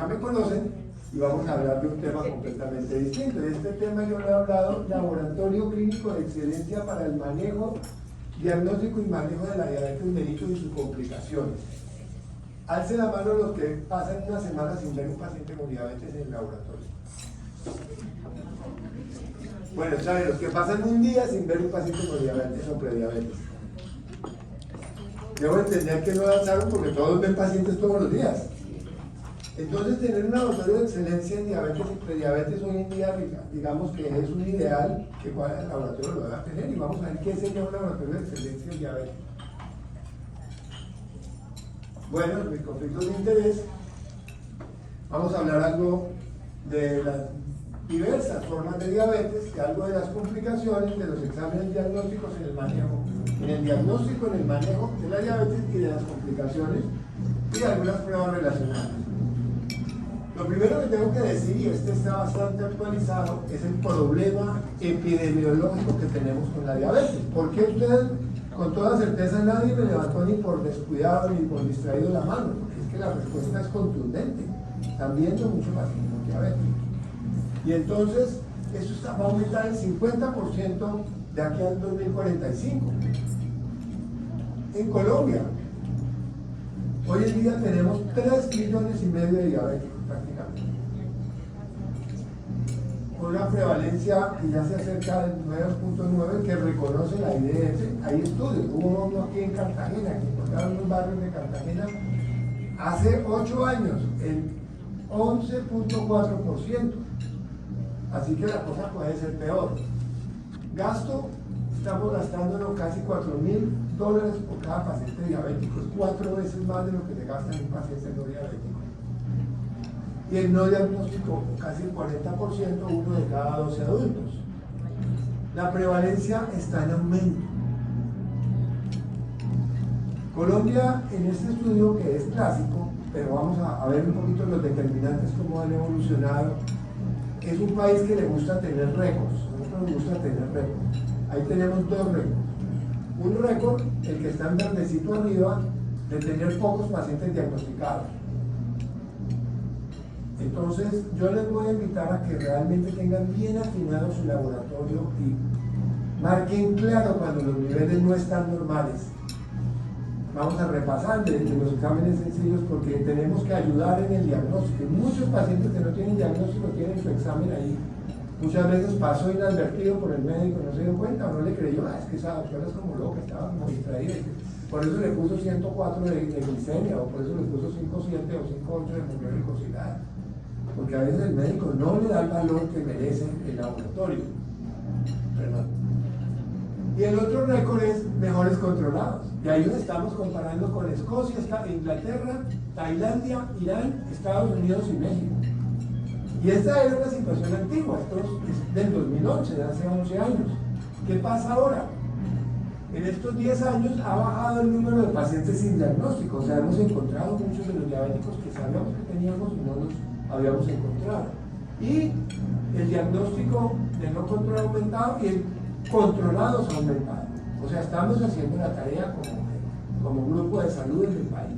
ya me conocen, y vamos a hablar de un tema completamente distinto. De este tema yo le he hablado, laboratorio clínico de excelencia para el manejo, diagnóstico y manejo de la diabetes mellitus y sus complicaciones. Alce la mano los que pasan una semana sin ver un paciente con diabetes en el laboratorio. Bueno, ¿saben? Los que pasan un día sin ver un paciente con diabetes o prediabetes. Debo entender que no avanzaron porque todos ven pacientes todos los días. Entonces, tener un laboratorio de excelencia en diabetes y prediabetes hoy en día, digamos que es un ideal que el laboratorio lo va a tener, y vamos a ver qué sería un laboratorio de excelencia en diabetes. Bueno, mis conflictos de interés, vamos a hablar algo de las diversas formas de diabetes, de algo de las complicaciones, de los exámenes diagnósticos en el manejo, en el diagnóstico, en el manejo de la diabetes y de las complicaciones, y de algunas pruebas relacionadas. Lo primero que tengo que decir, y este está bastante actualizado, es el problema epidemiológico que tenemos con la diabetes. ¿Por qué usted, con toda certeza, nadie me levantó ni por descuidado ni por distraído la mano? Porque es que la respuesta es contundente. Están viendo muchos pacientes con diabetes. Y entonces, eso va a aumentar el 50% de aquí al 2045. En Colombia, hoy en día tenemos 3,5 millones de diabéticos prácticamente. Con una prevalencia que ya se acerca del 9.9 que reconoce la IDF. Hay estudios, hubo uno aquí en Cartagena, que encontraron los barrios de Cartagena hace 8 años, el 11.4%. Así que la cosa puede ser peor. Gasto, estamos gastando casi $4.000 por cada paciente diabético, es 4 veces más de lo que se gasta en un paciente no diabético. Y el no diagnóstico, casi el 40%, 1 de cada 12 adultos. La prevalencia está en aumento. Colombia, en este estudio que es clásico, pero vamos a ver un poquito los determinantes, cómo han evolucionado, es un país que le gusta tener récords. A nosotros nos gusta tener récords. Ahí tenemos 2 récords. Un récord, el que está en verdecito arriba, de tener pocos pacientes diagnosticados. Entonces, yo les voy a invitar a que realmente tengan bien afinado su laboratorio y marquen claro cuando los niveles no están normales. Vamos a repasar de los exámenes sencillos porque tenemos que ayudar en el diagnóstico. Muchos pacientes que no tienen diagnóstico tienen su examen ahí. Muchas veces pasó inadvertido por el médico, no se dio cuenta o no le creyó. Es que esa doctora es como loca, estaba como distraída. Por eso le puso 104 de glicemia, o por eso le puso 5,7 o 5,8 de mucosidad. Porque a veces el médico no le da el valor que merece el laboratorio. Perdón. Y el otro récord es mejores controlados. Y ahí nos estamos comparando con Escocia, Inglaterra, Tailandia, Irán, Estados Unidos y México. Y esta era una situación antigua, esto es del 2011, de hace 11 años. ¿Qué pasa ahora? En estos 10 años ha bajado el número de pacientes sin diagnóstico. O sea, hemos encontrado muchos de los diabéticos que sabíamos que teníamos y no los habíamos encontrado. Y el diagnóstico de no control ha aumentado y el controlados ha aumentado. O sea, estamos haciendo la tarea como grupo de salud en el país.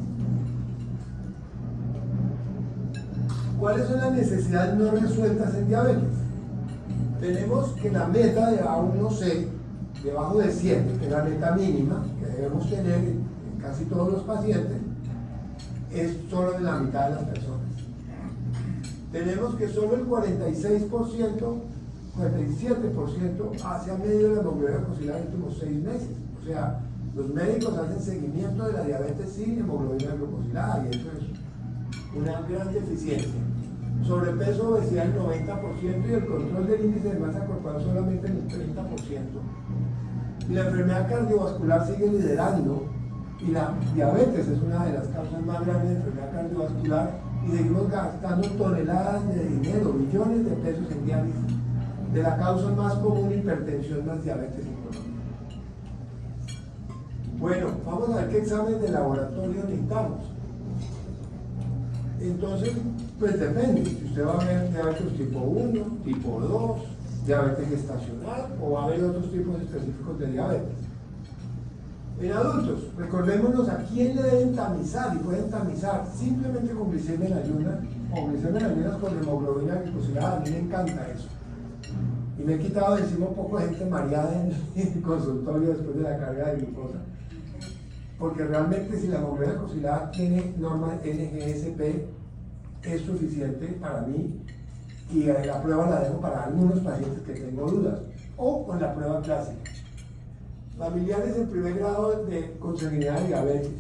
¿Cuáles son las necesidades no resueltas en diabetes? Tenemos que la meta de A1C, debajo de 7, que es la meta mínima que debemos tener en casi todos los pacientes, es solo de la mitad de las personas. Tenemos que solo el 46%, 47% hacia medio de la hemoglobina glucosilada en los últimos 6 meses. O sea, los médicos hacen seguimiento de la diabetes sin hemoglobina glucosilada y eso es una gran deficiencia. Sobrepeso, obesidad el 90% y el control del índice de masa corporal solamente en el 30%. Y la enfermedad cardiovascular sigue liderando y la diabetes es una de las causas más grandes de enfermedad cardiovascular y seguimos gastando toneladas de dinero, millones de pesos en diálisis. De la causa más común, hipertensión más diabetes en Colombia. Bueno, vamos a ver qué exámenes de laboratorio necesitamos. Entonces, pues depende. Si usted va a ver diabetes tipo 1, tipo 2, diabetes gestacional o va a haber otros tipos específicos de diabetes. En adultos, recordémonos a quién le deben tamizar, y pueden tamizar simplemente con glicemia en ayunas o glicemia en ayunas con hemoglobina glicosilada. A mí me encanta eso. Y me he quitado de encima un poco de gente mareada en el consultorio después de la carga de glucosa. Porque realmente si la hemoglobina glicosilada tiene norma NGSP, es suficiente para mí, y la prueba la dejo para algunos pacientes que tengo dudas, o con la prueba clásica. Familiares en primer grado de consanguinidad de diabetes.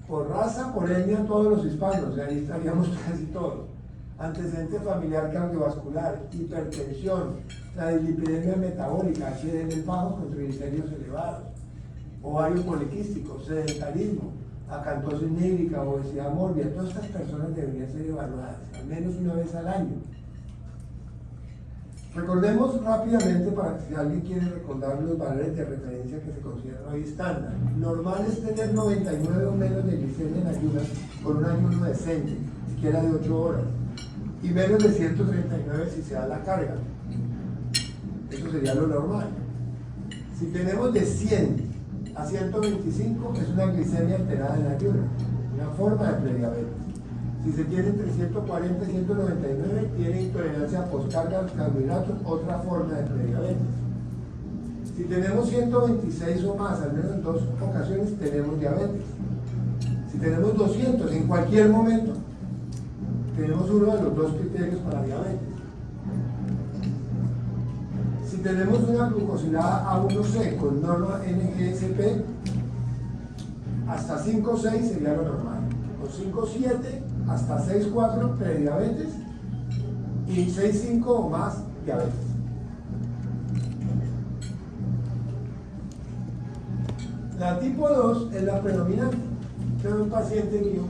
Por raza, por etnia, todos los hispanos, ahí estaríamos casi todos. Antecedente familiar cardiovascular, hipertensión, la dislipidemia metabólica, HDL bajos con triglicéridos elevados, ovario poliquístico, sedentarismo, acantosis nígrica, obesidad mórbida. Todas estas personas deberían ser evaluadas al menos una vez al año. Recordemos rápidamente, para que si alguien quiere recordar los valores de referencia que se consideran hoy estándar. Normal es tener 99 o menos de glicemia en ayunas con un ayuno decente, siquiera de 8 horas, y menos de 139 si se da la carga. Eso sería lo normal. Si tenemos de 100 a 125 es una glicemia alterada en ayunas, una forma de prediabetes. Si se tiene entre 140 y 199, tiene intolerancia a postcarga a los carbohidratos, otra forma de prediabetes. Si tenemos 126 o más, al menos en 2 ocasiones, tenemos diabetes. Si tenemos 200 en cualquier momento, tenemos uno de los 2 criterios para diabetes. Si tenemos una glucosilada A1C con norma NGSP, hasta 5,6 sería lo normal. Con 5,7 hasta 6,4 prediabetes y 6,5 o más diabetes. La tipo 2 es la predominante. Este es un paciente mío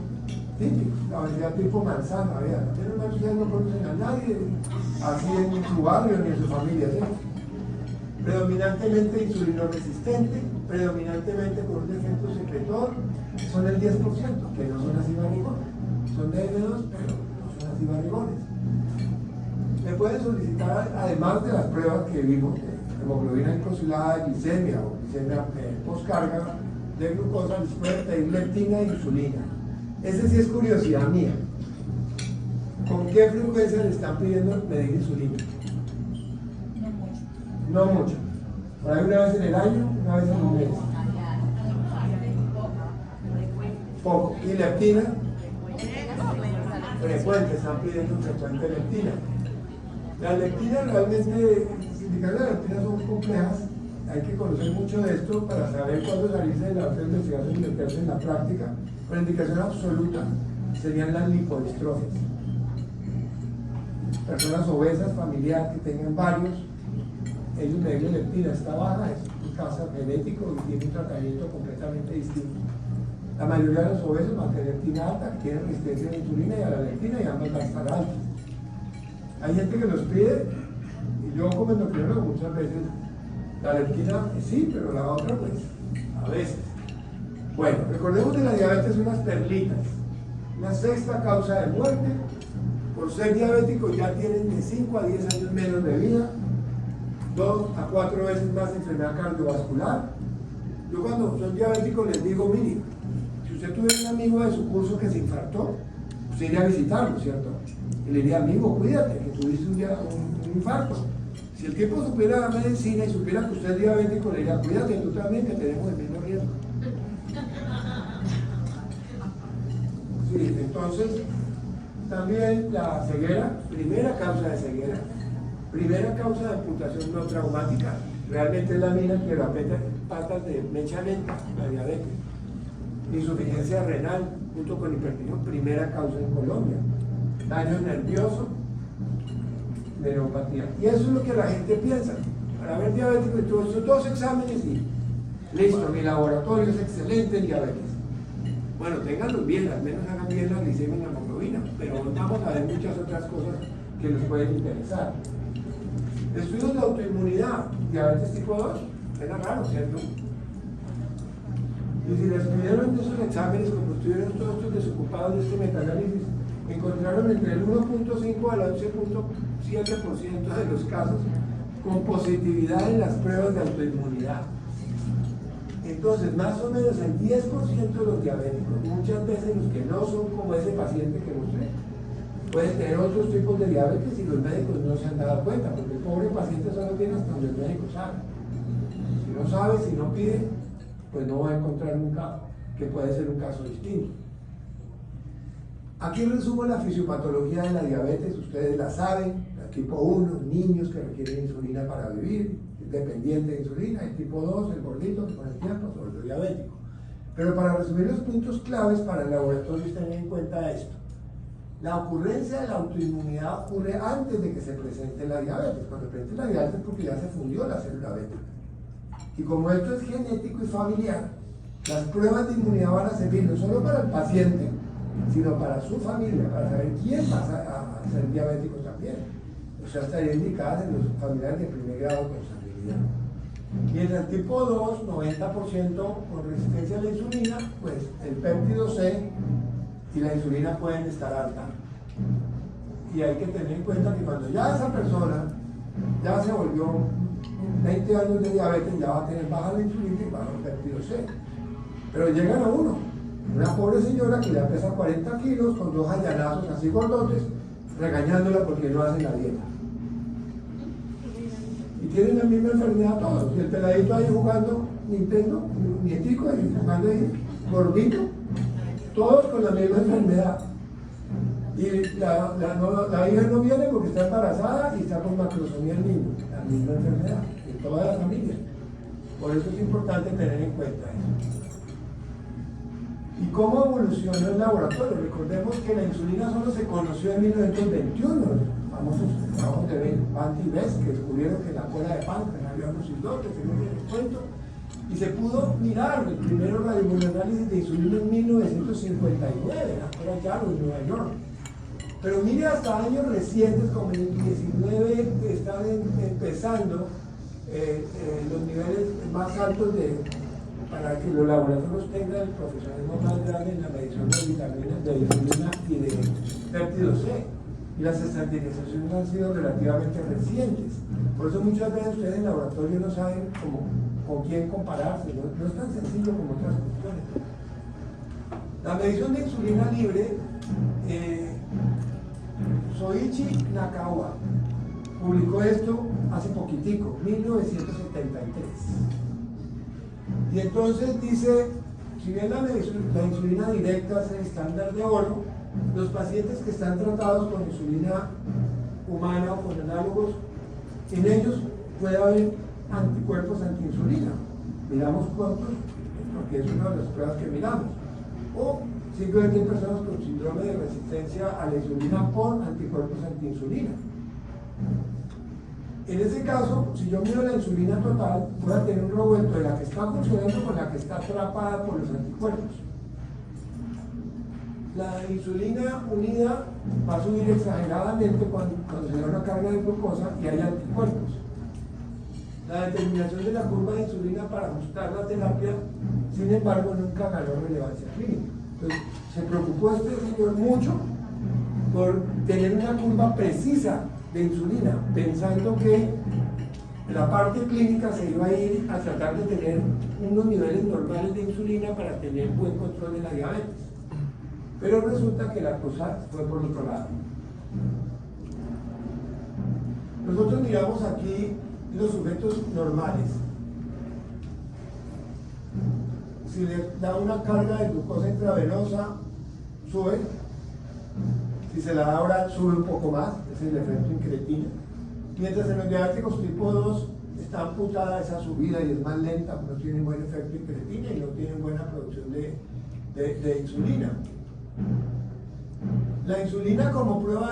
típico, la obesidad tipo manzana, vean, ustedes no conocen a nadie así en su barrio ni en su familia, ¿sí? Predominantemente insulino resistente, predominantemente con un defecto secretor, son el 10%, que no son así barrigones, son de N2, pero no son así barrigones. Me pueden solicitar, además de las pruebas que vimos, hemoglobina glicosilada, glicemia o glicemia postcarga de glucosa, les pueden pedir leptina e insulina. Ese sí es curiosidad mía. ¿Con qué frecuencia le están pidiendo medir insulina? No mucho. Por ahí una vez en el año, una vez en un mes. Poco. ¿Y leptina? Frecuente, están pidiendo frecuente leptina. Las leptinas realmente, las indicaciones de la leptina son complejas. Hay que conocer mucho de esto para saber cuándo salirse de la investigación y meterse en la práctica. Pero la indicación absoluta serían las lipodistrofias. Personas obesas, familiares que tengan varios, ellos medir leptina está baja, es un cáncer genético y tiene un tratamiento completamente distinto. La mayoría de los obesos mantienen leptina alta, que tienen resistencia a la insulina y a la leptina, y ambas van a estar altas. Hay gente que los pide, y yo como endocrino muchas veces, la leptina sí, pero la otra pues a veces. Bueno, recordemos de la diabetes unas perlitas. La sexta causa de muerte. Por ser diabético ya tienen de 5 a 10 años menos de vida, 2 a 4 veces más enfermedad cardiovascular. Yo cuando soy diabético les digo, mire, si usted tuviera un amigo de su curso que se infartó, usted iría a visitarlo, ¿cierto? Y le diría, amigo, cuídate, que tuviste un infarto. Si el tipo supiera la medicina y supiera que usted es diabético, le diría, cuídate tú también, que tenemos el mismo riesgo. Sí, entonces, también la ceguera, primera causa de ceguera, primera causa de amputación no traumática, realmente es la mina que la patas de mecha lenta, la diabetes. Insuficiencia renal, junto con hipertensión, primera causa en Colombia. Daño nervioso, neuropatía. Y eso es lo que la gente piensa. Para ver diabético, y todos esos 2 exámenes y listo, mi laboratorio es excelente en diabetes. Bueno, ténganlos bien, al menos hagan bien la glicemia y la hemoglobina, pero vamos a ver muchas otras cosas que les pueden interesar. Estudios de autoinmunidad, diabetes tipo 2, era raro, ¿cierto? Y si les pidieron esos exámenes, como estuvieron todos estos desocupados de este metaanálisis, encontraron entre el 1.5 al 11.7% de los casos con positividad en las pruebas de autoinmunidad. Entonces, más o menos el 10% de los diabéticos, muchas veces los que no son como ese paciente que mostré, pueden tener otros tipos de diabetes y los médicos no se han dado cuenta, porque el pobre paciente solo tiene hasta donde el médico sabe. Si no sabe, si no pide, pues no va a encontrar nunca que puede ser un caso distinto. Aquí resumo la fisiopatología de la diabetes, ustedes la saben, el tipo 1, niños que requieren insulina para vivir, dependiente de insulina, el tipo 2, el gordito que con el tiempo se vuelve diabético. Pero para resumir los puntos claves para el laboratorio, tengan en cuenta esto. La ocurrencia de la autoinmunidad ocurre antes de que se presente la diabetes. Cuando se presente la diabetes es porque ya se fundió la célula beta. Y como esto es genético y familiar, las pruebas de inmunidad van a servir no solo para el paciente, sino para su familia, para saber quién va a ser diabético también. O sea, estarían indicadas en los familiares de primer grado con sanguinidad. Y en el tipo 2, 90% con resistencia a la insulina, pues el péptido C y la insulina pueden estar altas. Y hay que tener en cuenta que cuando ya esa persona ya se volvió 20 años de diabetes, ya va a tener baja la insulina y baja el péptido C. Pero llegan a uno, una pobre señora que ya pesa 40 kilos con 2 allanazos así gordotes, regañándola porque no hacen la dieta. Y tienen la misma enfermedad todos. Y el peladito ahí jugando Nintendo, nietico ahí jugando ahí, gordito, todos con la misma enfermedad. Y la hija no viene porque está embarazada y está con macrosomía el niño, la misma enfermedad, en toda la familia. Por eso es importante tener en cuenta eso. ¿Y cómo evolucionó el laboratorio? Recordemos que la insulina solo se conoció en 1921, los famosos trabajos de Van y Bess, que descubrieron que en la cola de páncreas había unos islotes, que no les cuento, y se pudo mirar el primero radioanálisis de insulina en 1959, en la cola Yarrow, en Nueva York. Pero mire, hasta años recientes, como en el 19, están empezando los niveles más altos para que los laboratorios tengan el profesionalismo más grande en la medición de vitaminas, de insulina y de péptido C. Y las estandarizaciones han sido relativamente recientes. Por eso muchas veces ustedes en el laboratorio no saben con quién compararse, no es tan sencillo como otras cuestiones. La medición de insulina libre, Soichi Nakawa publicó esto hace poquitico, 1973. Y entonces dice, si bien la insulina directa es el estándar de oro, los pacientes que están tratados con insulina humana o con análogos, en ellos puede haber anticuerpos antiinsulina. Miramos cuántos, porque es una de las pruebas que miramos. O simplemente hay personas con síndrome de resistencia a la insulina por anticuerpos antiinsulina. En ese caso, si yo miro la insulina total, voy a tener un revuelto de la que está funcionando con la que está atrapada por los anticuerpos. La insulina unida va a subir exageradamente cuando se da una carga de glucosa y hay anticuerpos. La determinación de la curva de insulina para ajustar la terapia, sin embargo, nunca ganó relevancia clínica. Entonces, se preocupó este señor mucho por tener una curva precisa de insulina, pensando que la parte clínica se iba a ir a tratar de tener unos niveles normales de insulina para tener buen control de la diabetes. Pero resulta que la cosa fue por otro lado. Nosotros miramos aquí los sujetos normales. Si le da una carga de glucosa intravenosa, sube. Si se la da oral, sube un poco más, es el efecto incretina. Mientras en los diabéticos tipo 2 está amputada esa subida y es más lenta, no tienen buen efecto incretina y no tienen buena producción de insulina. La insulina como prueba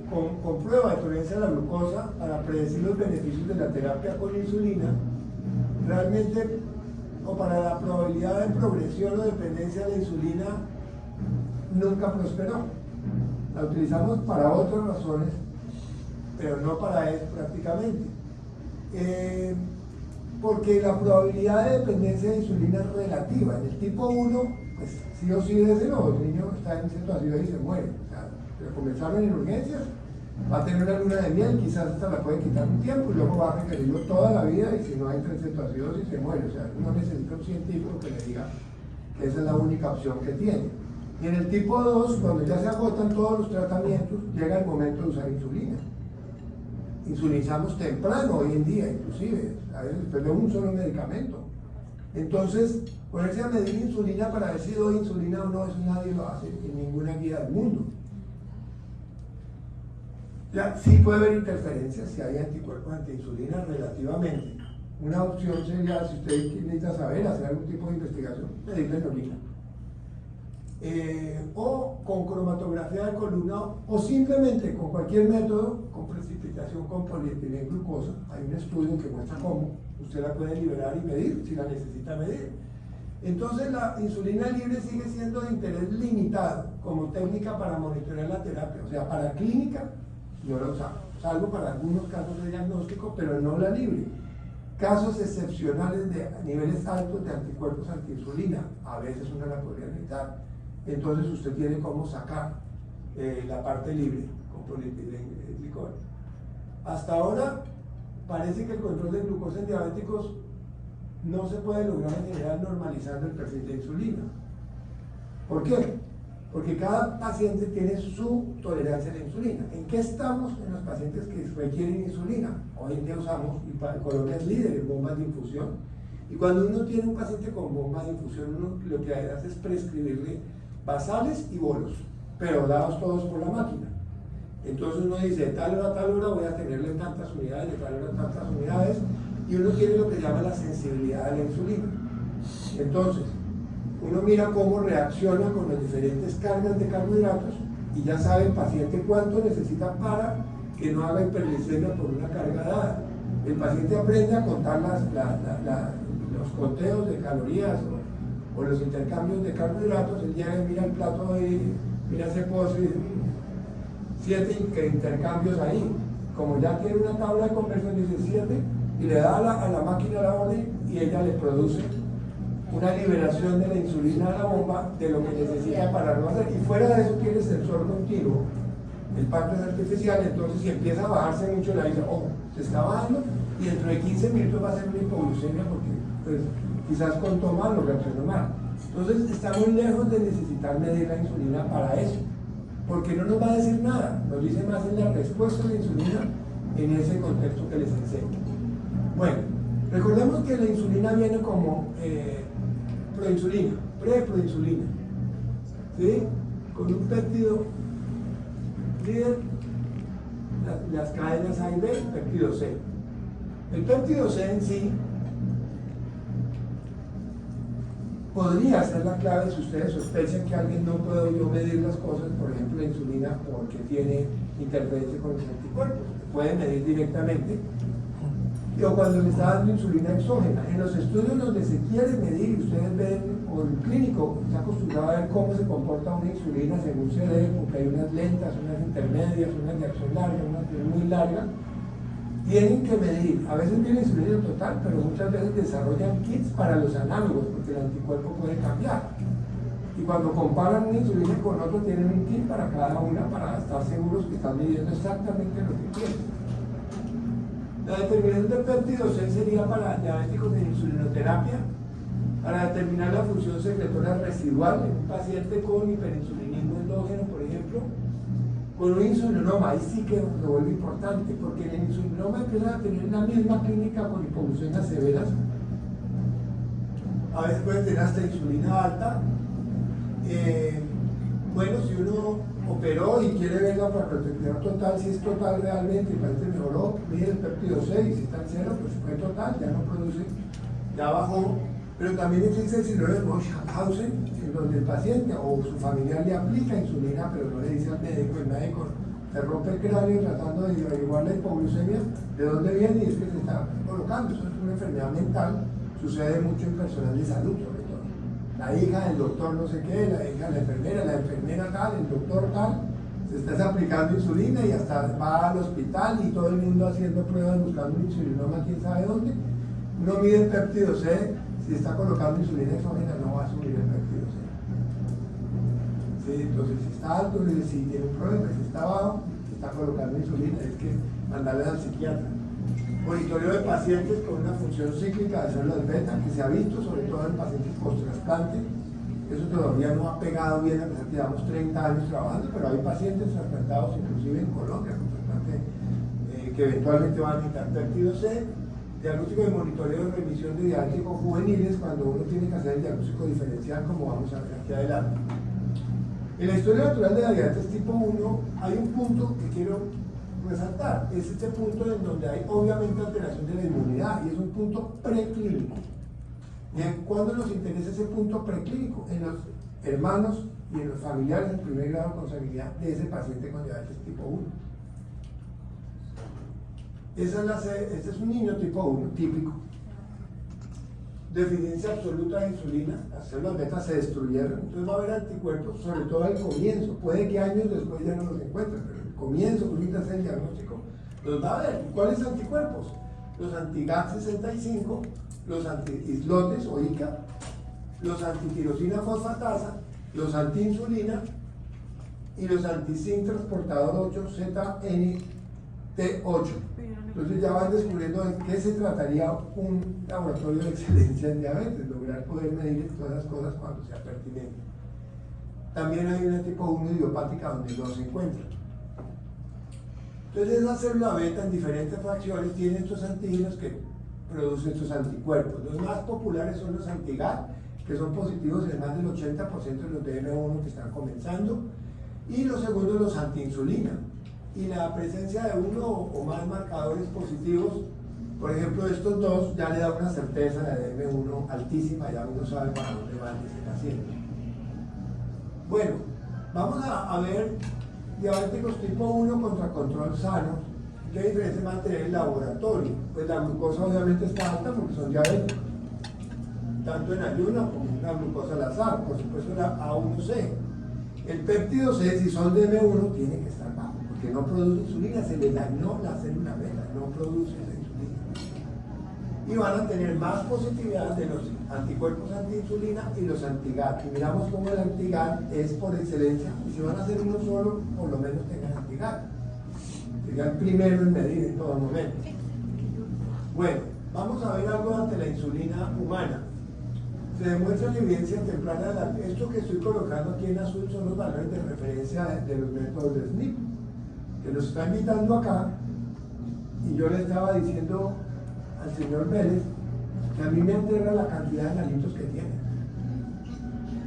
con prueba de tolerancia a la glucosa para predecir los beneficios de la terapia con insulina, realmente, o para la probabilidad de progresión o dependencia de la insulina, nunca prosperó. La utilizamos para otras razones, pero no para eso prácticamente. Porque la probabilidad de dependencia de insulina es relativa. En el tipo 1, pues sí o sí desde luego, el niño está en situación y se muere. O sea, pero comenzaron en urgencias Va a tener una luna de miel, quizás hasta la puede quitar un tiempo y luego va a requerirlo toda la vida, y si no entra en cetoacidosis se muere. O sea, no necesita un científico que le diga que esa es la única opción que tiene. Y en el tipo 2, cuando ya se agotan todos los tratamientos, llega el momento de usar insulina. Insulinizamos temprano hoy en día, inclusive, a veces después de un solo medicamento. Entonces, ponerse a medir insulina para ver si doy insulina o no, eso nadie lo hace en ninguna guía del mundo. Ya, sí puede haber interferencias si hay anticuerpos antiinsulina relativamente. Una opción sería, si usted necesita saber, hacer algún tipo de investigación, medirle en orina. O con cromatografía de columna, o simplemente con cualquier método, con precipitación con polietilenglucosa. Hay un estudio que muestra cómo usted la puede liberar y medir, si la necesita medir. Entonces la insulina libre sigue siendo de interés limitado como técnica para monitorear la terapia. O sea, para clínica no la usamos, salvo para algunos casos de diagnóstico, pero no la libre. Casos excepcionales de niveles altos de anticuerpos antiinsulina, a veces uno la podría necesitar. Entonces usted tiene cómo sacar la parte libre con polietilenglicol. Hasta ahora parece que el control de glucosa en diabéticos no se puede lograr en general normalizando el perfil de insulina. ¿Por qué? Porque cada paciente tiene su tolerancia a la insulina. ¿En qué estamos en los pacientes que requieren insulina? Hoy en día usamos, y Colombia es líder en bombas de infusión, y cuando uno tiene un paciente con bomba de infusión, uno lo que hace es prescribirle basales y bolos, pero dados todos por la máquina. Entonces uno dice, de tal hora a tal hora voy a tenerle tantas unidades, de tal hora tantas unidades, y uno tiene lo que se llama la sensibilidad a la insulina. Entonces, uno mira cómo reacciona con las diferentes cargas de carbohidratos y ya sabe el paciente cuánto necesita para que no haga hiperglicemia por una carga dada. El paciente aprende a contar los conteos de calorías o los intercambios de carbohidratos. Él llega y mira el plato y mira ese pozo y dice, 7 intercambios ahí. Como ya tiene una tabla de conversión, dice 7 y le da a la máquina la orden y ella le produce una liberación de la insulina a la bomba de lo que necesita para no hacer. Y fuera de eso tiene sensor continuo. El páncreas artificial, entonces si empieza a bajarse mucho, le dice, oh, se está bajando, y dentro de 15 minutos va a ser una hipoglucemia porque pues, quizás contó mal o reaccionó mal. Entonces estamos lejos de necesitar medir la insulina para eso, porque no nos va a decir nada, nos dice más en la respuesta de la insulina en ese contexto que les enseño. Bueno, recordemos que la insulina viene como proinsulina, preproinsulina, ¿sí? Con un péptido líder, las cadenas A y B, péptido C. El péptido C en sí podría ser la clave si ustedes sospechan que alguien no puede yo medir las cosas, por ejemplo la insulina, porque tiene interferencia con los anticuerpos. Pueden medir directamente. O cuando le está dando insulina exógena. En los estudios donde se quiere medir, ustedes ven, o el clínico está acostumbrado a ver cómo se comporta una insulina según se debe, porque hay unas lentas, unas intermedias, unas de acción larga, unas de muy larga. Tienen que medir, a veces viene insulina total, pero muchas veces desarrollan kits para los análogos, porque el anticuerpo puede cambiar. Y cuando comparan una insulina con otra, tienen un kit para cada una para estar seguros que están midiendo exactamente lo que quieren. La determinación del péptido C sería para diabéticos de insulinoterapia, para determinar la función secretora residual en un paciente con hiperinsulinismo endógeno, por ejemplo, con un insulinoma. Ahí sí que lo vuelve importante, porque en el insulinoma empieza a tener la misma clínica con hipoglucemias severas. A veces puede tener hasta insulina alta. Bueno, si uno operó y quiere ver la protección total, si es total realmente, el paciente mejoró, mide el péptido C, y si está en cero, pues fue total, ya no produce, ya bajó. Pero también existe el síndrome de Munchausen, en donde el paciente o su familiar le aplica insulina, pero no le dice al médico, el médico se rompe el cráneo tratando de averiguar la hipoglucemia, de dónde viene, y es que se está colocando. Eso es una enfermedad mental, sucede mucho en personal de salud, sobre todo. La hija del doctor no sé qué, la hija de la enfermera tal, el doctor tal, se está aplicando insulina y hasta va al hospital y todo el mundo haciendo pruebas buscando un insulinoma quién sabe dónde. Uno mide el péptido C, si está colocando insulina exógena no va a subir el péptido C. Sí, entonces si está alto, si tiene un problema, si está bajo, está colocando insulina, es que mandarles al psiquiatra. Monitoreo de pacientes con una función cíclica de células beta, que se ha visto sobre todo en pacientes post-trasplante. Eso todavía no ha pegado bien, a pesar que llevamos 30 años trabajando, pero hay pacientes trasplantados inclusive en Colombia con trasplante que eventualmente van a necesitar péptido C. Diagnóstico de monitoreo de remisión de diabéticos juveniles cuando uno tiene que hacer el diagnóstico diferencial, como vamos a ver aquí adelante. En la historia natural de la diabetes tipo 1 hay un punto que quiero resaltar, es este punto en donde hay obviamente alteración de la inmunidad y es un punto preclínico. Bien, ¿cuándo nos interesa ese punto preclínico? En los hermanos y en los familiares en primer grado de consanguinidad de ese paciente con diabetes tipo 1. Este es un niño tipo 1, típico. Deficiencia absoluta de insulina, las células beta se destruyeron, entonces va a haber anticuerpos, sobre todo al comienzo. Puede que años después ya no los encuentren, pero el comienzo, ahorita hacer el diagnóstico, los va a ver. ¿Cuáles anticuerpos? Los anti-GAT65, los anti-islotes o ICA, los antitirosina fosfatasa, los anti-insulina y los anti-zinc transportador 8-ZNT8. Entonces ya van descubriendo de qué se trataría un laboratorio de excelencia en diabetes, lograr poder medir todas las cosas cuando sea pertinente. También hay una tipo 1 idiopática donde no se encuentra. Entonces esa célula beta en diferentes fracciones tiene estos antígenos que producen estos anticuerpos. Los más populares son los anti-GAT, que son positivos en más del 80% de los DM1 que están comenzando, y los segundos los anti-insulina. Y la presencia de uno o más marcadores positivos, por ejemplo estos dos, ya le da una certeza de DM1 altísima, ya uno sabe para dónde va ese paciente. Bueno, vamos a ver diabéticos tipo 1 contra control sano. ¿Qué diferencia va a tener el laboratorio? Pues la glucosa obviamente está alta porque son diabéticos, tanto en ayuno como una glucosa al azar, por supuesto la A1C. El péptido C, si son DM1, tiene que estar bajo, porque no produce insulina, se le dañó la célula beta, no produce esa insulina. Y van a tener más positividad de los anticuerpos antiinsulina y los anti-GAT. Y miramos cómo el anti-GAT es por excelencia, y si van a hacer uno solo, por lo menos tengan anti-GAT. Sería el primero en medir en todo momento. Bueno, vamos a ver algo ante la insulina humana. Se demuestra la evidencia temprana de esto que estoy colocando aquí en azul son los valores de referencia de los métodos de SNP, que los está invitando acá, y yo le estaba diciendo al señor Vélez que a mí me aterra la cantidad de alimentos que tiene,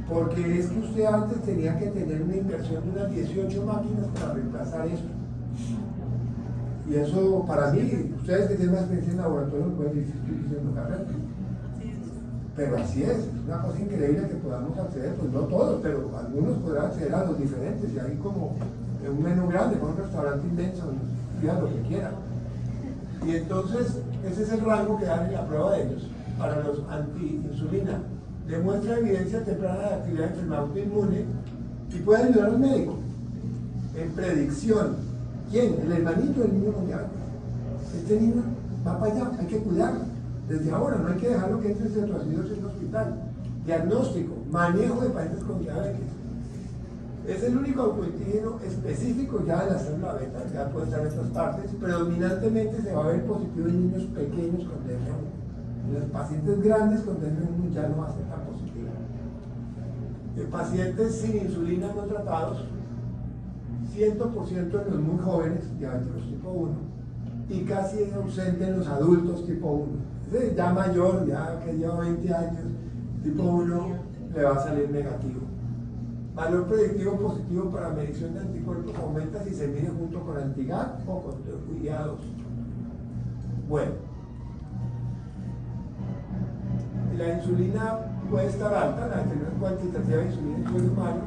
porque es que usted antes tenía que tener una inversión de unas 18 máquinas para reemplazar esto, y eso para mí, ustedes que tienen más experiencia en laboratorio pueden decir que estoy diciendo carrera. Pero así es una cosa increíble que podamos acceder, pues no todos, pero algunos podrán acceder a los diferentes, y hay como un menú grande, con un restaurante inmenso, pidan lo que quieran. Y entonces, ese es el rango que dan en la prueba de ellos. Para los anti-insulina, demuestra evidencia temprana de actividad de enfermedad autoinmune y puede ayudar al médico en predicción. ¿Quién? El hermanito del niño con diabetes. Este niño va para allá, hay que cuidarlo. Desde ahora, no hay que dejarlo que entre cetoacidosis en el hospital. Diagnóstico, manejo de pacientes con diabetes. Es el único autoantígeno específico ya de la célula beta, ya puede estar en estas partes. Predominantemente se va a ver positivo en niños pequeños con DM1. En los pacientes grandes con DM1 ya no va a ser tan positivo. En pacientes sin insulina no tratados, 100% en los muy jóvenes, diabéticos tipo 1, y casi es ausente en los adultos tipo 1. Ya mayor, ya que lleva 20 años, tipo 1, le va a salir negativo. Valor predictivo positivo para medición de anticuerpos aumenta si se mide junto con anti-GAT o con IA2. Bueno, la insulina puede estar alta, la actividad cuantitativa de insulina en suelo humano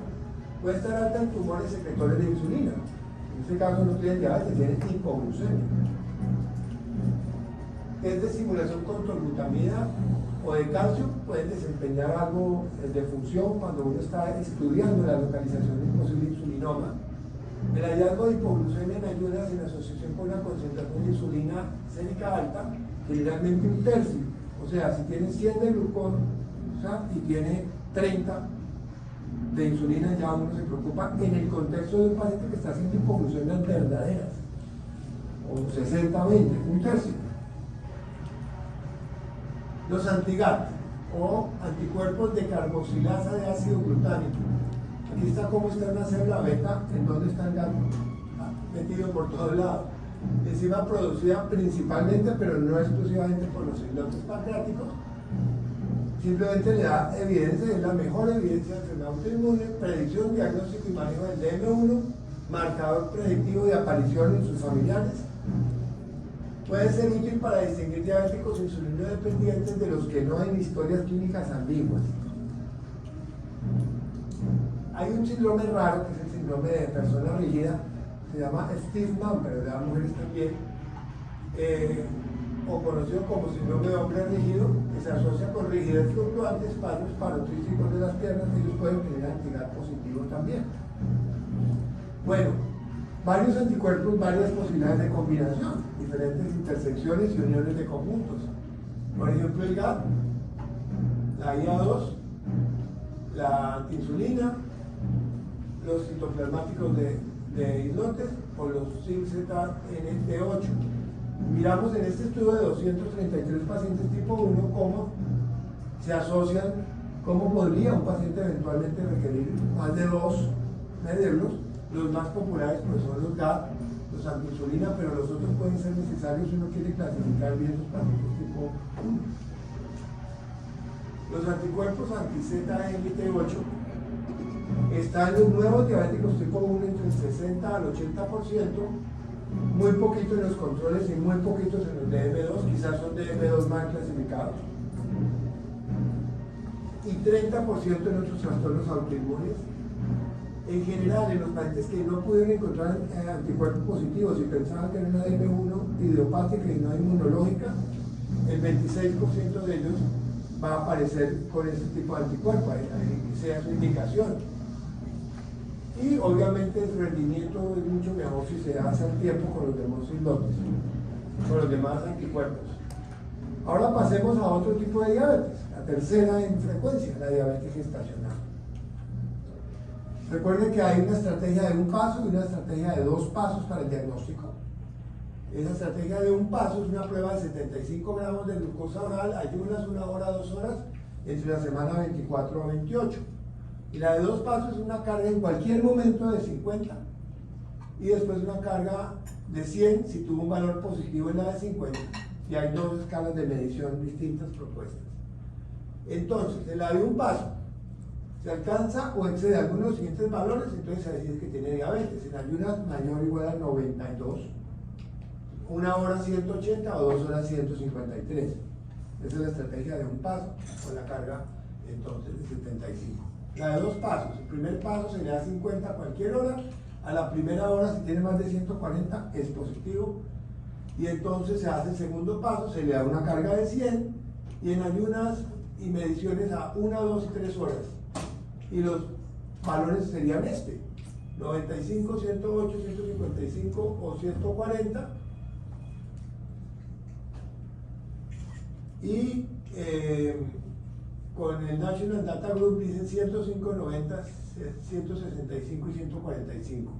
puede estar alta en tumores secretores de insulina. En este caso no tienen diabetes, tienen hipoglucemia. Es de simulación con tolbutamida o de calcio, pueden desempeñar algo de función cuando uno está estudiando la localización de un posible insulinoma. El hallazgo de hipoglucemia en ayunas en asociación con una concentración de insulina sérica alta, generalmente un tercio. O sea, si tiene 100 de glucosa y tiene 30 de insulina ya uno se preocupa en el contexto de un paciente que está haciendo hipoglucemias verdaderas, o 60-20, un tercio. Los anti-GAT o anticuerpos de carboxilasa de ácido glutánico. Aquí está cómo está una célula beta, en donde está el GAT metido por todos lados. Enzima producida principalmente, pero no exclusivamente por los islotes pancreáticos. Simplemente le da evidencia, es la mejor evidencia de enfermedad autoinmune, predicción, diagnóstico y manejo del DM1, marcador predictivo de aparición en sus familiares. Puede ser útil para distinguir diabéticos insulinodependientes de los que no en historias clínicas ambiguas. Hay un síndrome raro, que es el síndrome de persona rígida, se llama Stiffman, pero de las mujeres también, o conocido como síndrome de hombre rígido, que se asocia con rigidez fluctuante, espasmos parotísticos de las piernas, y ellos pueden tener antiGAT positivo también. Bueno, varios anticuerpos, varias posibilidades de combinación, diferentes intersecciones y uniones de conjuntos. Por ejemplo, el GAT, la IA2, la antiinsulina, los citoplasmáticos de islotes o los CYP-ZNT8. Miramos en este estudio de 233 pacientes tipo 1 cómo se asocian, cómo podría un paciente eventualmente requerir más de 2 medirlos. Los más populares pues son los GAT, los antiinsulina, pero los otros pueden ser necesarios si uno quiere clasificar bien los pacientes tipo 1. Los anticuerpos anti-ZNT8 están los nuevos diabéticos tipo 1 entre el 60 al 80%, muy poquito en los controles y muy poquitos en los DM2, quizás son DM2 mal clasificados, y 30% en otros trastornos autoinmunes. En general, en los pacientes que no pudieron encontrar anticuerpos positivos y pensaban que era una DM1 idiopática y no inmunológica, el 26% de ellos va a aparecer con este tipo de anticuerpos, sea su indicación. Y obviamente el rendimiento es mucho mejor si se hace al tiempo con los demás islotes, con los demás anticuerpos. Ahora pasemos a otro tipo de diabetes, la tercera en frecuencia, la diabetes gestacional. Recuerden que hay una estrategia de un paso y una estrategia de 2 pasos para el diagnóstico. Esa estrategia de un paso es una prueba de 75 gramos de glucosa oral, ayunas 1 hora, 2 horas, entre la semana 24 a 28. Y la de 2 pasos es una carga en cualquier momento de 50 y después una carga de 100 si tuvo un valor positivo en la de 50. Y hay 2 escalas de medición distintas propuestas. Entonces, en la de un paso, se alcanza o excede alguno de los siguientes valores, entonces se decide que tiene diabetes. En ayunas mayor o igual a 92, 1 hora 180 o 2 horas 153. Esa es la estrategia de un paso, con la carga entonces de 75. La de 2 pasos, el primer paso se le da 50 a cualquier hora, a la primera hora si tiene más de 140 es positivo, y entonces se hace el segundo paso, se le da una carga de 100, y en ayunas y mediciones a 1, 2 y 3 horas. Y los valores serían 95, 108, 155 o 140. Y con el National Data Group dicen 105, 90, 165 y 145.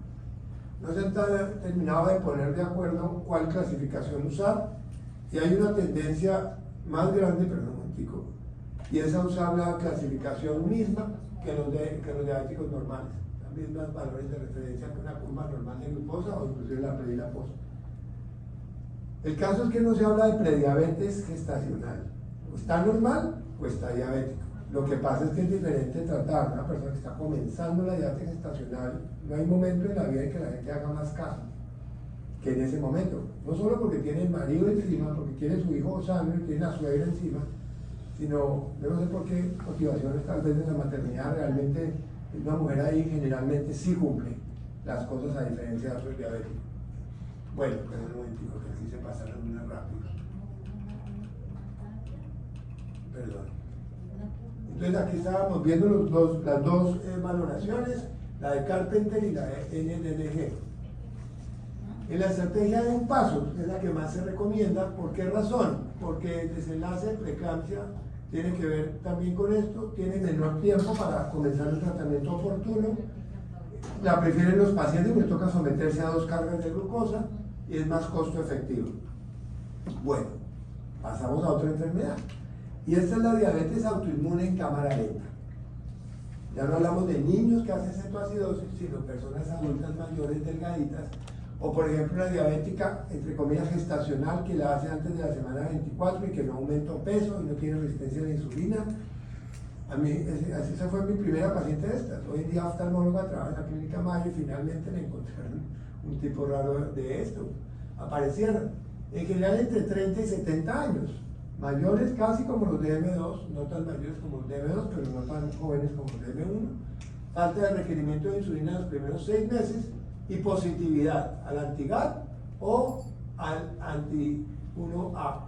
No se han terminado de poner de acuerdo cuál clasificación usar, y hay una tendencia más grande, pero no muy chico, y es a usar la clasificación misma que los diabéticos normales, los mismos valores de referencia que una curva normal de glucosa o inclusive la pre y la post. El caso es que no se habla de prediabetes gestacional, o está normal o está diabético. Lo que pasa es que es diferente tratar a una persona que está comenzando la diabetes gestacional. No hay momento en la vida en que la gente haga más caso que en ese momento, no solo porque tiene el marido encima, porque tiene su hijo sano y tiene la suegra encima, sino, no sé por qué motivaciones tal vez de la maternidad, realmente una mujer ahí generalmente sí cumple las cosas a diferencia de otros diabéticos. Bueno, pero un momentito, que aquí se pasaron una rápido. Perdón. Entonces aquí estábamos viendo las dos valoraciones, la de Carpenter y la de NDDG. En la estrategia de un paso es la que más se recomienda. ¿Por qué razón? Porque el desenlace de preeclampsia tiene que ver también con esto, tiene menor tiempo para comenzar el tratamiento oportuno, la prefieren los pacientes, les toca someterse a 2 cargas de glucosa y es más costo efectivo. Bueno, pasamos a otra enfermedad. Y esta es la diabetes autoinmune en cámara lenta. Ya no hablamos de niños que hacen cetoacidosis, sino personas adultas mayores delgaditas, o por ejemplo una diabética, entre comillas, gestacional, que la hace antes de la semana 24 y que no aumentó peso y no tiene resistencia a la insulina. A mí, esa fue mi primera paciente de estas. Hoy en día oftalmóloga, trabaja en la clínica Mayo y finalmente le encontraron un tipo raro de esto. Aparecieron, en general entre 30 y 70 años, mayores casi como los de M2, no tan mayores como los de M2, pero no tan jóvenes como los de M1. Falta de requerimiento de insulina en los primeros 6 meses y positividad al anti-GAT o al anti-1A.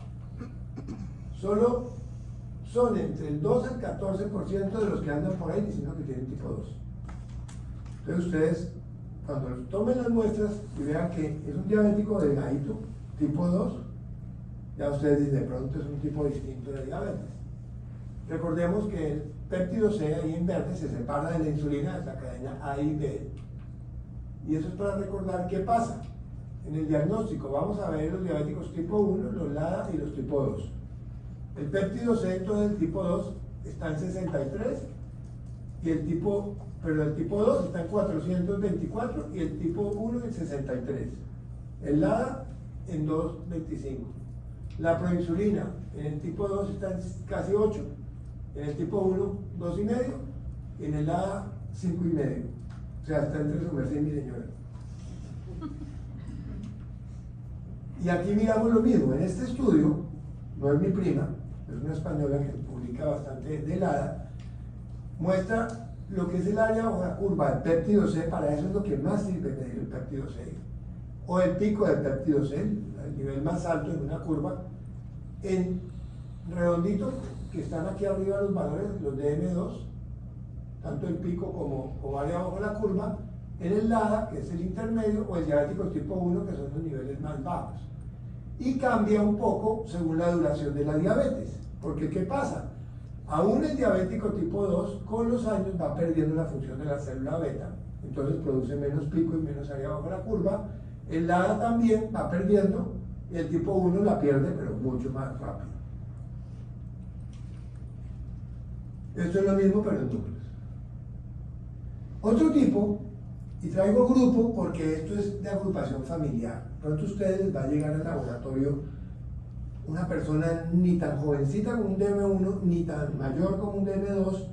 Solo son entre el 2 al 14% de los que andan por ahí diciendo que tienen tipo 2. Entonces ustedes, cuando tomen las muestras y vean que es un diabético delgadito, tipo 2, ya ustedes dicen, de pronto es un tipo distinto de diabetes. Recordemos que el péptido C ahí en verde se separa de la insulina de la cadena A y B. Y eso es para recordar qué pasa. En el diagnóstico vamos a ver los diabéticos tipo 1, los LADA y los tipo 2. El péptido C entonces del tipo 2 está en 63 y el tipo 2 está en 424 y el tipo 1 en 63. El LADA en 225. La proinsulina en el tipo 2 está en casi 8, en el tipo 1 2,5 y en el LADA 5,5. O sea, está entre su merced y mi señora. Y aquí miramos lo mismo. En este estudio, no es mi prima, es una española que publica bastante de LADA, muestra lo que es el área bajo la curva del péptido C. Para eso es lo que más sirve medir el péptido C, o el pico del péptido C, el nivel más alto en una curva, en redonditos que están aquí arriba los valores, los de M2, tanto el pico como área bajo la curva, en el LADA, que es el intermedio, o el diabético tipo 1, que son los niveles más bajos. Y cambia un poco según la duración de la diabetes. Porque ¿qué pasa? Aún el diabético tipo 2 con los años va perdiendo la función de la célula beta, entonces produce menos pico y menos área bajo la curva. El LADA también va perdiendo y el tipo 1 la pierde, pero mucho más rápido. Esto es lo mismo, pero en números. Otro tipo, y traigo grupo porque esto es de agrupación familiar. Pronto a ustedes les va a llegar al laboratorio una persona ni tan jovencita como un DM1, ni tan mayor como un DM2,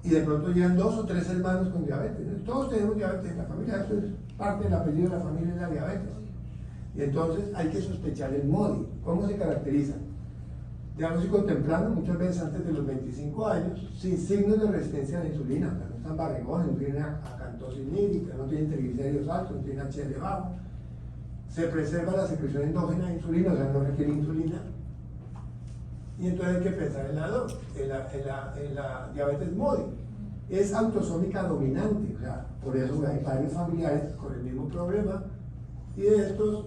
y de pronto llegan 2 o 3 hermanos con diabetes. Todos tenemos diabetes en la familia, esto es parte del apellido de la familia, es la diabetes. Y entonces hay que sospechar el MODI. ¿Cómo se caracteriza? Diagnóstico temprano, muchas veces antes de los 25 años, sin signos de resistencia a la insulina. O sea, no están barrigones, no tienen acantosis nítrica, no tienen triglicéridos altos, no tienen HDL bajo. Se preserva la secreción endógena de insulina, o sea, no requiere insulina. Y entonces hay que pensar en la diabetes MODI. Es autosómica dominante, o sea, por eso hay varios familiares con el mismo problema. Y de estos,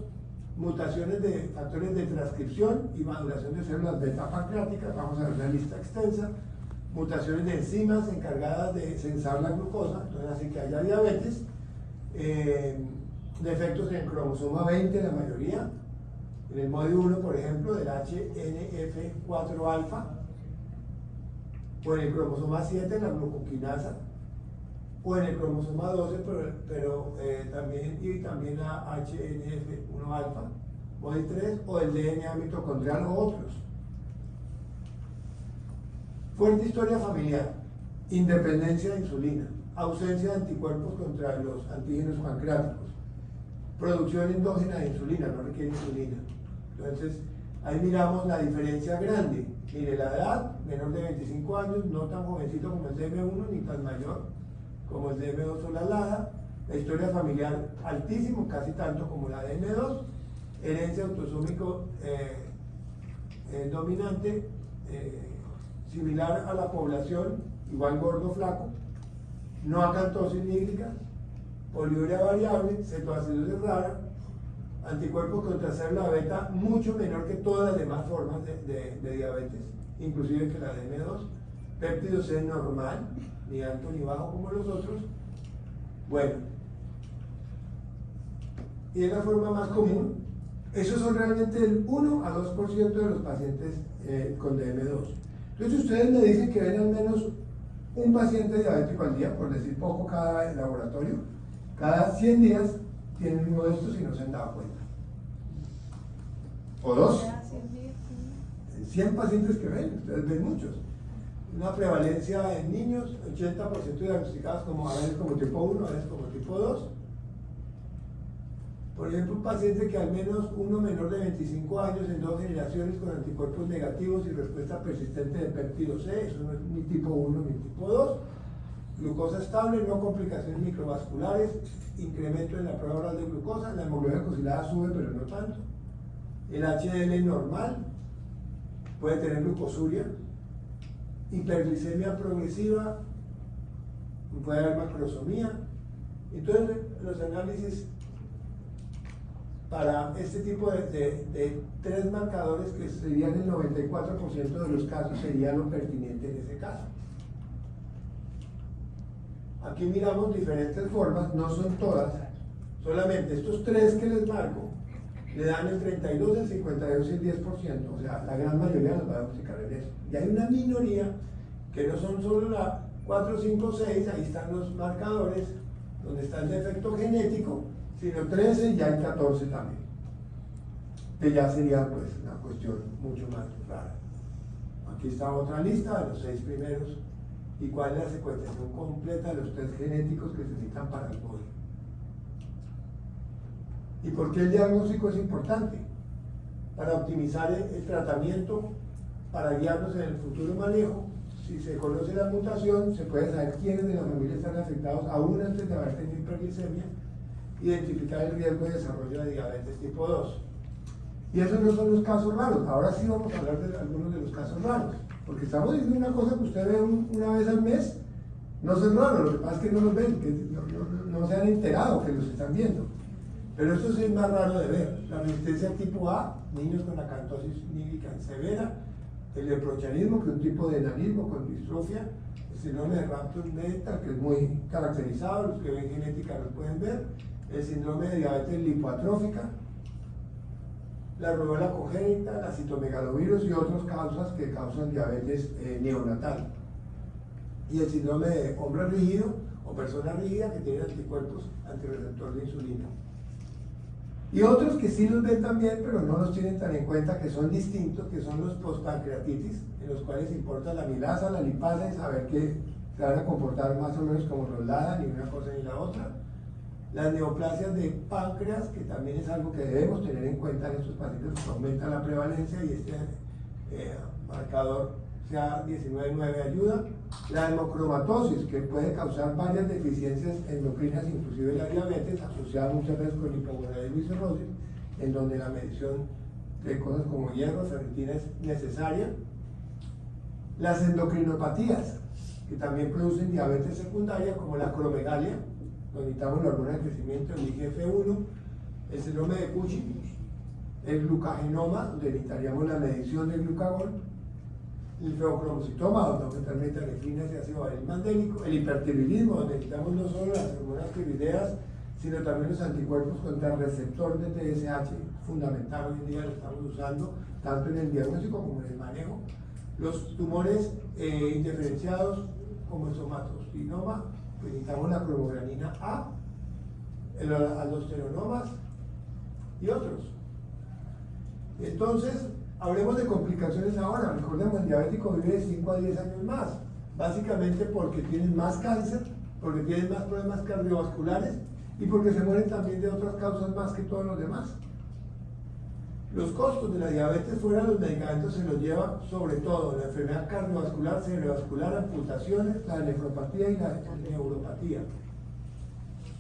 mutaciones de factores de transcripción y maduración de células beta pancreáticas, vamos a ver una lista extensa. Mutaciones de enzimas encargadas de sensar la glucosa, entonces hace que haya diabetes. Defectos en el cromosoma 20, la mayoría, en el MODI 1, por ejemplo, del HNF4-alfa, o en el cromosoma 7, la glucoquinasa, o en el cromosoma 12, pero también la HNF1-alfa, MODI 3, o el DNA mitocondrial o otros. Fuerte historia familiar, independencia de insulina, ausencia de anticuerpos contra los antígenos pancreáticos, producción endógena de insulina, no requiere insulina. Entonces, ahí miramos la diferencia grande. Mire, la edad, menor de 25 años, no tan jovencito como el DM1, ni tan mayor como el DM2 o la LADA. La historia familiar altísimo, casi tanto como la de M2. Herencia autosómico dominante, similar a la población, igual gordo, flaco. No acantosis nítrica, poliuria variable, cetoacidosis rara, anticuerpos contra célula beta mucho menor que todas las demás formas de diabetes, inclusive que la de M2, péptido C normal, ni alto ni bajo como los otros. Bueno, y es la forma más común. Esos son realmente el 1 a 2% de los pacientes con DM2. Entonces ustedes me dicen que ven al menos un paciente diabético al día, por decir poco cada laboratorio, cada 100 días tienen uno de estos y no se han dado cuenta. O dos. 100 pacientes que ven, ustedes ven muchos. Una prevalencia en niños, 80% diagnosticados como a veces como tipo 1, a veces como tipo 2. Por ejemplo, un paciente que al menos uno menor de 25 años en 2 generaciones con anticuerpos negativos y respuesta persistente de péptido C, eso no es ni tipo 1 ni tipo 2. Glucosa estable, no complicaciones microvasculares, incremento en la prueba oral de glucosa, la hemoglobina glucosilada sube pero no tanto. El HDL normal, puede tener glucosuria, hiperglicemia progresiva, puede haber macrosomía. Entonces los análisis para este tipo de 3 marcadores, que serían el 94% de los casos, sería lo pertinente en ese caso. Aquí miramos diferentes formas, no son todas, solamente estos 3 que les marco le dan el 32, el 52 y el 10%, o sea, la gran mayoría los va a diagnosticar en eso. Y hay una minoría que no son solo la 4, 5, 6, ahí están los marcadores, donde está el defecto genético, sino 13 y hay 14 también, que ya sería pues una cuestión mucho más rara. Aquí está otra lista de los 6 primeros y cuál es la secuenciación completa de los test genéticos que se necesitan para el código. ¿Y por qué el diagnóstico es importante? Para optimizar el tratamiento, para guiarnos en el futuro manejo. Si se conoce la mutación, se puede saber quiénes de la familia están afectados aún antes de haber tenido hiperglicemia, identificar el riesgo de desarrollo de diabetes tipo 2. Y esos no son los casos raros. Ahora sí vamos a hablar de algunos de los casos raros, porque estamos diciendo una cosa que usted ve una vez al mes, no son raros, lo que pasa es que no los ven, que no se han enterado que los están viendo. Pero esto sí es más raro de ver. La resistencia tipo A, niños con acantosis nigricans severa, el leprochanismo, que es un tipo de enanismo con distrofia, el síndrome de Raptus-Mental, que es muy caracterizado, los que ven genética lo pueden ver, el síndrome de diabetes lipoatrófica, la rubéola congénita, la citomegalovirus y otras causas que causan diabetes neonatal. Y el síndrome de hombre rígido o persona rígida que tiene anticuerpos antirreceptor de insulina. Y otros que sí los ven también, pero no los tienen tan en cuenta, que son distintos, que son los postpancreatitis, en los cuales importa la amilasa, la lipasa, y saber que se van a comportar más o menos como los LADA, ni una cosa ni la otra. Las neoplasias de páncreas, que también es algo que debemos tener en cuenta en estos pacientes, que aumenta la prevalencia y este marcador CA19-9 ayuda. La hemocromatosis, que puede causar varias deficiencias endocrinas, inclusive la diabetes, asociada muchas veces con hipogonadismo y cirrosis, en donde la medición de cosas como hierro, ferritina es necesaria. Las endocrinopatías, que también producen diabetes secundaria, como la acromegalia, donde necesitamos la hormona de crecimiento, el IGF-1, el síndrome de Cushing, el glucagenoma, donde necesitaríamos la medición del glucagón, el feocromocitoma, donde aumentar metanefrinas y ácido varilmandélico, el hipertiroidismo, donde necesitamos no solo las hormonas tiroideas, sino también los anticuerpos contra el receptor de TSH, fundamental hoy en día, lo estamos usando tanto en el diagnóstico como en el manejo. Los tumores indiferenciados, como el somatocinoma, pues necesitamos la cromogranina A, el aldosteronomas y otros. Entonces, hablemos de complicaciones ahora. Recordemos, el diabético vive de 5 a 10 años más, básicamente porque tienen más cáncer, porque tienen más problemas cardiovasculares y porque se mueren también de otras causas más que todos los demás. Los costos de la diabetes fuera de los medicamentos se los lleva sobre todo la enfermedad cardiovascular, cerebrovascular, amputaciones, la nefropatía y la neuropatía.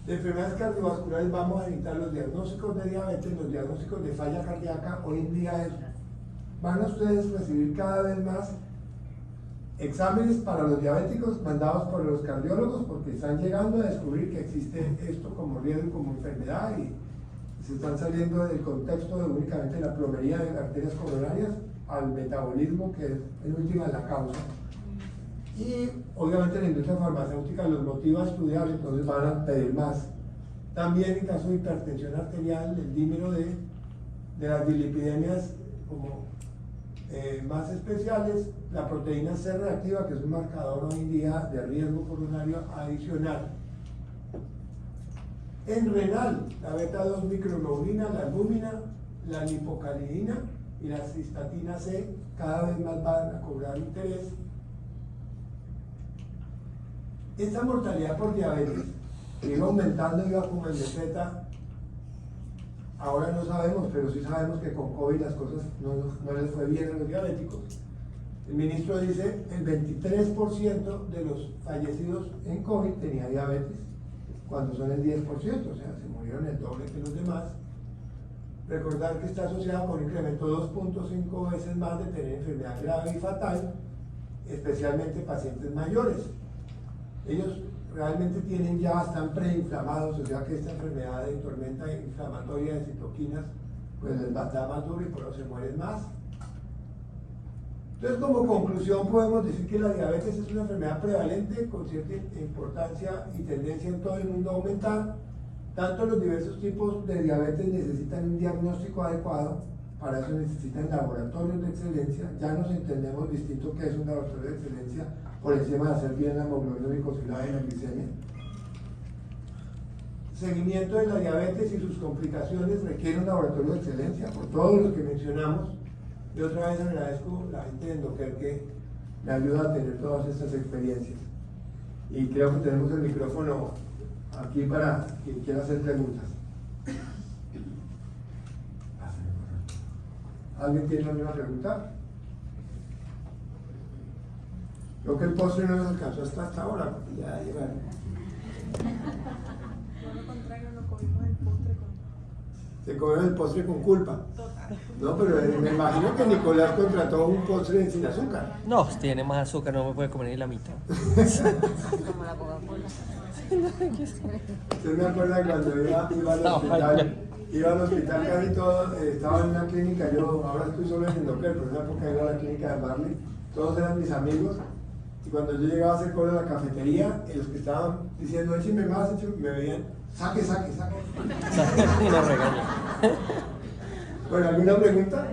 De enfermedades cardiovasculares vamos a necesitar los diagnósticos de diabetes, los diagnósticos de falla cardíaca. Hoy en día van a ustedes recibir cada vez más exámenes para los diabéticos mandados por los cardiólogos, porque están llegando a descubrir que existe esto como riesgo, como enfermedad, y se están saliendo del contexto de únicamente la plomería de arterias coronarias al metabolismo, que es en última la causa. Y obviamente la industria farmacéutica los motiva a estudiar, entonces van a pedir más. También en caso de hipertensión arterial, el dímero de las dislipidemias como más especiales, la proteína C reactiva, que es un marcador hoy en día de riesgo coronario adicional. En renal, la beta 2 microglobulina, la albúmina, la lipocalidina y la cistatina C cada vez más van a cobrar interés. Esta mortalidad por diabetes iba aumentando, iba como en meseta. Ahora no sabemos, pero sí sabemos que con COVID las cosas no les fue bien a los diabéticos. El ministro dice el 23% de los fallecidos en COVID tenía diabetes, cuando son el 10%, o sea, se murieron el doble que los demás. Recordar que está asociado con un incremento 2.5 veces más de tener enfermedad grave y fatal, especialmente pacientes mayores. Ellos realmente están preinflamados, o sea que esta enfermedad de tormenta inflamatoria de citoquinas pues les da más duro y por eso se mueren más. Entonces, como conclusión podemos decir que la diabetes es una enfermedad prevalente con cierta importancia y tendencia en todo el mundo a aumentar. Tanto los diversos tipos de diabetes necesitan un diagnóstico adecuado, para eso necesitan laboratorios de excelencia. Ya nos entendemos distinto qué es un laboratorio de excelencia, por encima de hacer bien la hemoglobina glicosilada y la glicemia. Seguimiento de la diabetes y sus complicaciones requiere un laboratorio de excelencia, por todos los que mencionamos. Y otra vez agradezco a la gente de Endoker que me ayuda a tener todas estas experiencias. Y creo que tenemos el micrófono aquí para quien quiera hacer preguntas. ¿Alguien tiene alguna pregunta? Creo que el postre no nos alcanzó hasta ahora, porque ya llegaron. Por lo contrario, no comimos el postre con... Se comieron el postre con culpa. No, pero me imagino que Nicolás contrató un postre sin azúcar. No, tiene más azúcar, no me puede comer ni la mitad. Como la Coca-Cola. Usted me acuerda cuando iba al hospital casi todo, estaba en una clínica, yo ahora estoy solo en Endoker, pero en una época iba a la clínica de Marley, todos eran mis amigos, y cuando yo llegaba a hacer cola en la cafetería, los que estaban diciendo, écheme más, me veían, saque. Y nos regaña. Bueno, ¿alguna pregunta?